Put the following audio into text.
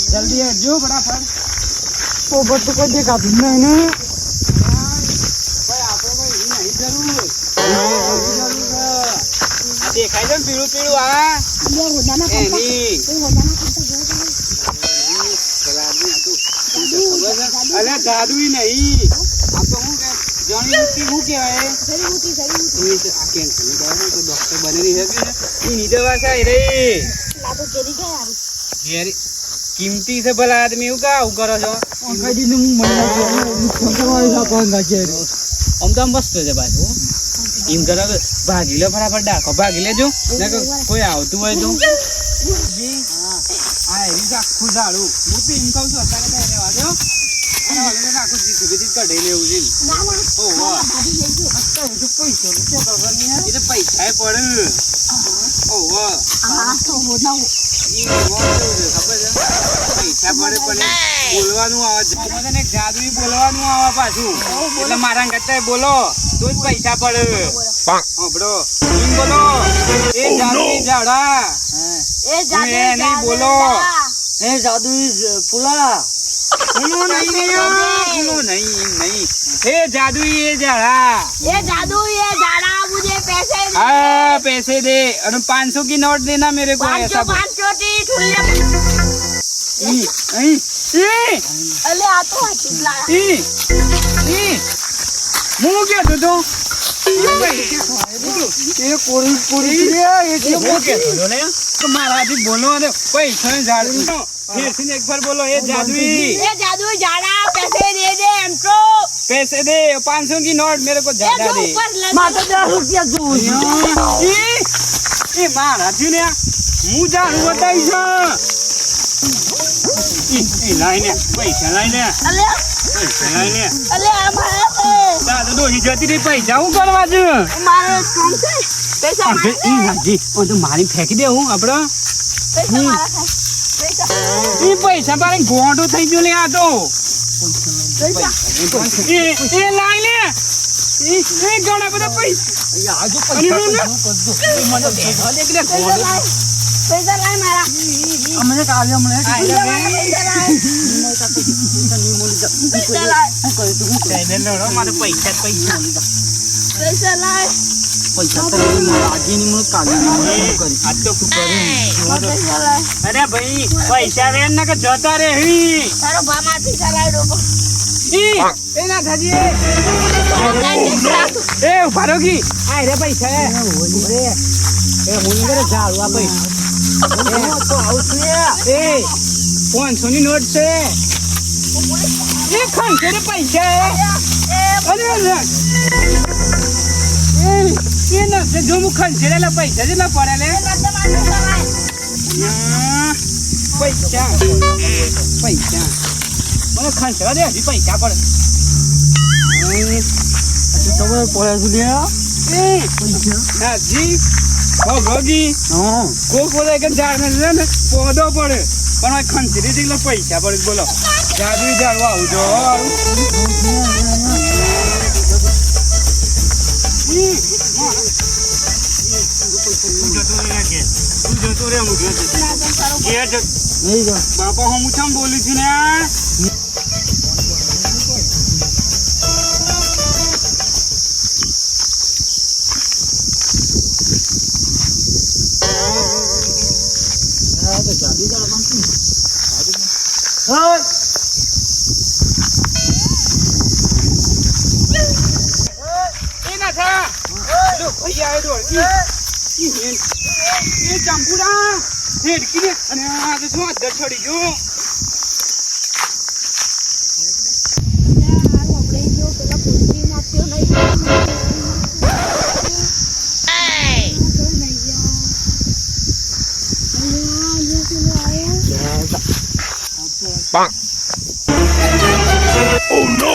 જલ્દી હેડજો ફટાફટ. પોપટ તો કોઈ દેખાતું નહીં ને. દેખાય છે પીળું પીળું આ એની અરે જાદુ નહીં આ તો હું જણીબુટ્ટી શું કહેવાય ડોક્ટર બનેલી એની દવા છે રે કિંમતી છે ભલા આદમી એવું કા કરો છો આમ તો મસ્ત છે પાછું એમ કરો ભાગી લો ફટાફટ ડાકો ભાગી લેજો કોઈ આવતું હોય તો હા એવી આખું ઝાડું હું તો એમ કહું છું અત્યારે રહેવા દો આખું કઢાઈ લેવું છે પૈસા પડે પૈસા પડે પણ બોલવાનું આવે જાદુ બોલવાનું આવે પાછું એટલે મારા કરતા બોલો તો જ પૈસા પડે બોલો એ જાદુ ઝાડા નહીં બોલો એ જાદુ ફૂલા पैसे दे और 500 की नोट देना मेरे को ऐसा 500 की अरे आ तो मुंह क्या तो ये मारा भी बोलो अरे पैसा झाड़ू फिर से एक बार बोलो ये जादू झाड़ा पैसे दे दे हमको पैसे दे 500 की नोट मेरे को ज्यादा दे माता 10 रुपया दो ये मारा थी ने मुंह झाड़ू बताई छे लाइने पैसा लाइने पैसा लाइने अरे हमारा दादा दो ही जती रे पैसा હું કરવા છું મારે કોણ છે पैसा મારે ઈ હાજી ઓ તો મારી ફેંકી દે હું આપણો पैसा મારા એ પૈસા પારે ગોંડો થઈ ગયો લે આ તો એ લાઈ લે એ ઘણા બધા પૈસા આજુ પૈસા મને દેખા દે કે પૈસા લાઈ મારા અમને કાલે અમને પૈસા લાઈ કોઈ તું કહી દે લો મારે પૈસા લાઈ पैसा तो आज नहीं मुझे काली कर आज तो करे अरे भाई पैसा रे ना के जता रे ही तारो बा माथी चलाय डोको ई ए ना थाजी ए भारोगी आय रे पैसा रे ए मुंगरे जाळवा पैसा तो आउट ए 500 ની નોટ છે એ ખાન કે રે पैसा अरे ये ना से जो मुखन छेलेला पैसा जे ना पड़ेले पैसा पैसा મને ખંચરા દે હજી પૈસા પડે अच्छा तो वो पड़ा जुलिया ए पैसा जी ओ गोगी हां को बोले के झाड़ में ने पौधो पड़े पण आ खंचरी दिला पैसा पड़े बोलो जादू झाड़वा आउ जो बापा हम उछम बोली थी ना ये जंपुरा हेडकी ने અને આ તો શું અધર છોડી ગયો આપણે જો પેલા પૂછી નાખ્યો નહીં Bang. Oh no.